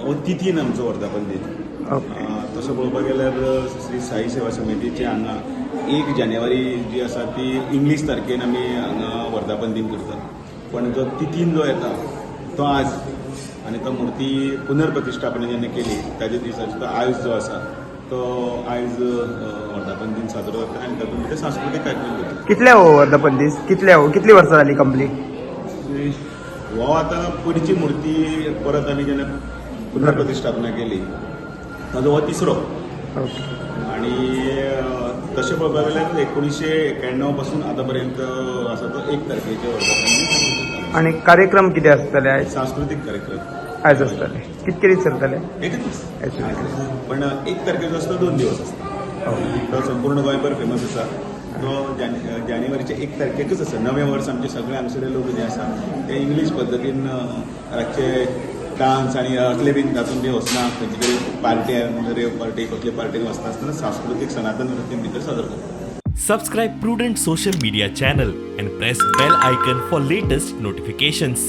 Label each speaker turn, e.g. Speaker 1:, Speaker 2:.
Speaker 1: हो तिथीन आमचो वर्धापन दीन. तसं पळोवपाक गेल्यार श्री साई सेवा समितीचे हांगा 1 जानेवारी जी आसा ती इंग्लीश तारखेन आमी हांगा वर्धापन दीन करतात. पण जो तिथीन जो येता तो आज आनी तो मूर्ती पुनर्प्रतिश्ठापना जेन्ना केली ताज्या दिसाचो तो आयज जो आसा तो आयज वर्धापन दीन साजरो जाता आनी तातूंत भितर सांस्कृतीक कार्यक्रम जाता.
Speaker 2: कितल्या वर्धापन दीस कितली वर्सां जाली कंप्लीट?
Speaker 1: हो आतां पयलींची मूर्ती परत आमी जेन्ना पुनर्प्रतिश्ठापना केली ताजो हो 3रो. आणि तशें पळोवपाक गेल्यार 1991 पासून आतां पर्यंत आसा तो 1 तारखेचे वर्धापन.
Speaker 2: आणि कार्यक्रम कितें आसतले आयज?
Speaker 1: सांस्कृतीक कार्यक्रम
Speaker 2: आयज आसतले. कितके दीस चलतले?
Speaker 1: एकच दीस पण 1 तारखेचो आसता 2 दिवस आसता. तो संपूर्ण गोंयभर फेमस आसा. तो जानेवारीच्या 1 तारखेकच आसा. नवें वर्स आमचे सगळे हांगसरले लोक जे आसा ते इंग्लीश पद्दतीन रातचे डान्स आनी असले बीन तातूंत बी वचना. खंयचे तरी पार्टी रेव पार्टी कसले पार्टीन वचना आसतना सांस्कृतीक सनातन वृत्तीन भितर सादर करता.
Speaker 3: Subscribe Prudent social media channel and press bell icon for latest notifications.